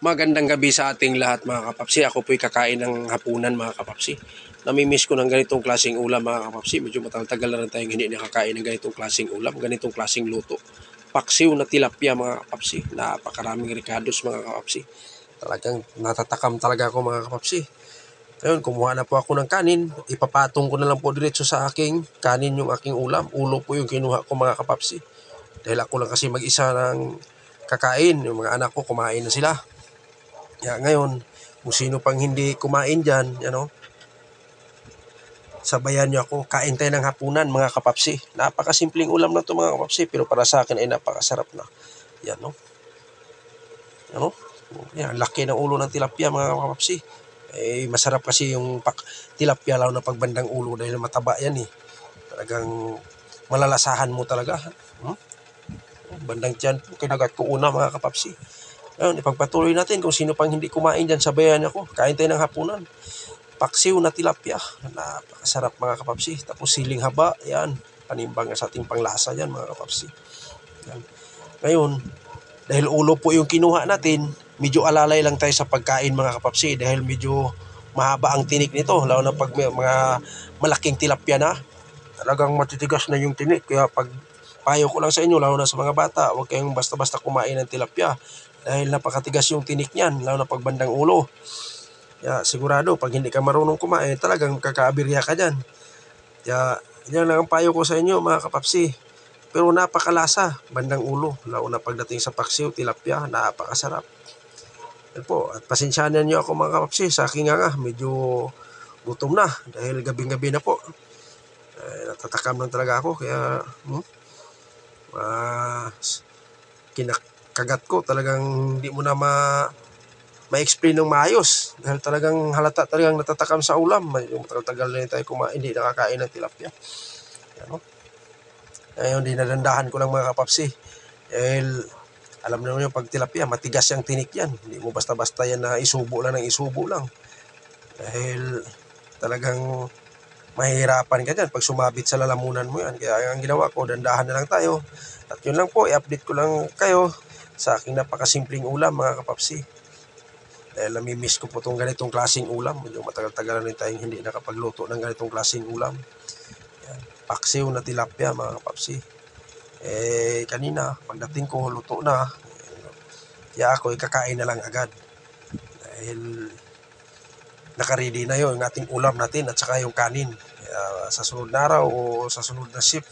Magandang gabi sa ating lahat mga kapapsi. Ako po'y kakain ng hapunan mga kapapsi. Namimiss ko ng ganitong klaseng ulam mga kapapsi. Medyo matagal na rin tayong hindi nakakain ng ganitong klaseng ulam, ganitong klaseng luto. Paksiw na tilapia mga kapapsi. Napakaraming ricados mga kapapsi. Talagang natatakam talaga ako mga kapapsi. Ngayon, kumuha na po ako ng kanin. Ipapatong ko na lang po diretso sa aking kanin yung aking ulam. Ulo po yung kinuha ko mga kapapsi. Dahil ako lang kasi mag-isa ng kakain. Yung mga anak ko kumain na sila. Ngayon, kung sino pang hindi kumain dyan, sabayan nyo ako. Kain tayo ng hapunan mga kapapsi. Napakasimpleng ulam na to mga kapapsi, pero para sa akin ay napakasarap na. Yan, no? Yan, laki ng ulo ng tilapia mga kapapsi. Masarap kasi yung tilapia lalo na pagbandang ulo dahil mataba yan eh. Talagang malalasahan mo talaga. Bandang tiyan, kinagat ko una mga kapapsi. Ngayon, ipagpatuloy natin kung sino pang hindi kumain dyan, sabayan ako. Kain tayo ng hapunan. Paksiw na tilapia. Napakasarap mga kapapsi. Tapos siling haba, yan. Panimbang sa ating panglasa yan mga kapapsi. Yan. Ngayon, dahil ulo po yung kinuha natin, medyo alalay lang tayo sa pagkain mga kapapsi. Dahil medyo mahaba ang tinik nito. Lalo na pag mga malaking tilapia na. Talagang matitigas na yung tinik. Kaya pag payo ko lang sa inyo, lalo na sa mga bata, huwag kayong basta-basta kumain ng tilapia. Dahil napakatigas yung tinik niyan, lalo na pagbandang ulo. Sigurado, pag hindi ka marunong kumain, talagang kakaabirya ka dyan. Yan lang ang payo ko sa inyo mga kapapsi. Pero napakalasa, bandang ulo. Lalo na pagdating sa paksiw, tilapia, napakasarap. Yan po, at pasensyahan niyo ako mga kapapsi, sa aking nga, medyo gutom na. Dahil gabing-gabi na po. Natatakam lang talaga ako, kaya kinakagat ko, talagang hindi mo na ma-explain ng maayos dahil talagang halata talagang natatakam sa ulam. Yung matagal na tayo kumain, hindi nakakain ng tilapia. Ngayon, dinadandahan ko lang mga kapapsi dahil alam naman yung pag tilapia, matigas yung tinik yan. Hindi mo basta-basta yan na isubo lang dahil talagang mahihirapan ka dyan pag sumabit sa lalamunan mo yan. Kaya ang ginawa ko, dandahan na lang tayo. At yun lang po, i-update ko lang kayo sa aking napakasimpleng ulam mga kapapsi. Dahil namimiss ko po itong ganitong klaseng ulam. Medyo matagal-tagal na rin tayong hindi nakapagluto ng ganitong klaseng ulam. Yan. Paksiw na tilapia mga kapapsi. Kanina, pagdating ko, luto na. Kaya ako, kakain na lang agad. Dahil nakaready na yun, yung ating ulam natin at saka yung kanin. Sa sunod na araw o sa sunod na shift,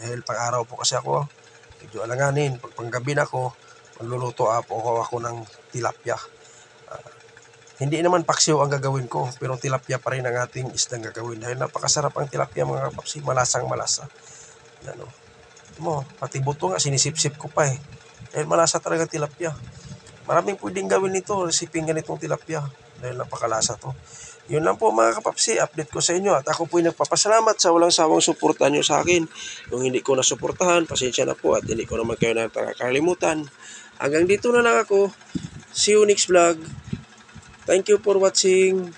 dahil pang-araw po kasi ako, medyo alanganin. Pag panggabi na ako, magluluto ako ng tilapia. Hindi naman paksiw ang gagawin ko, pero tilapia pa rin ang ating isdang gagawin. Dahil napakasarap ang tilapia mga kapapsi, malasang malasa. Yan o. Pati buto nga, sinisip-sip ko pa eh. Dahil malasa talaga tilapia. Maraming pwedeng gawin nito, resiping ganitong tilapia. Dahil napakalasa to. Yun lang po mga kapapsi, update ko sa inyo. At ako po'y nagpapasalamat sa walang sawang suportahan nyo sa akin. Kung hindi ko nasuportahan, pasensya na po at hindi ko naman kayo nakakalimutan. Hanggang dito na lang ako. See you next vlog. Thank you for watching.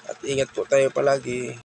At ingat po tayo palagi.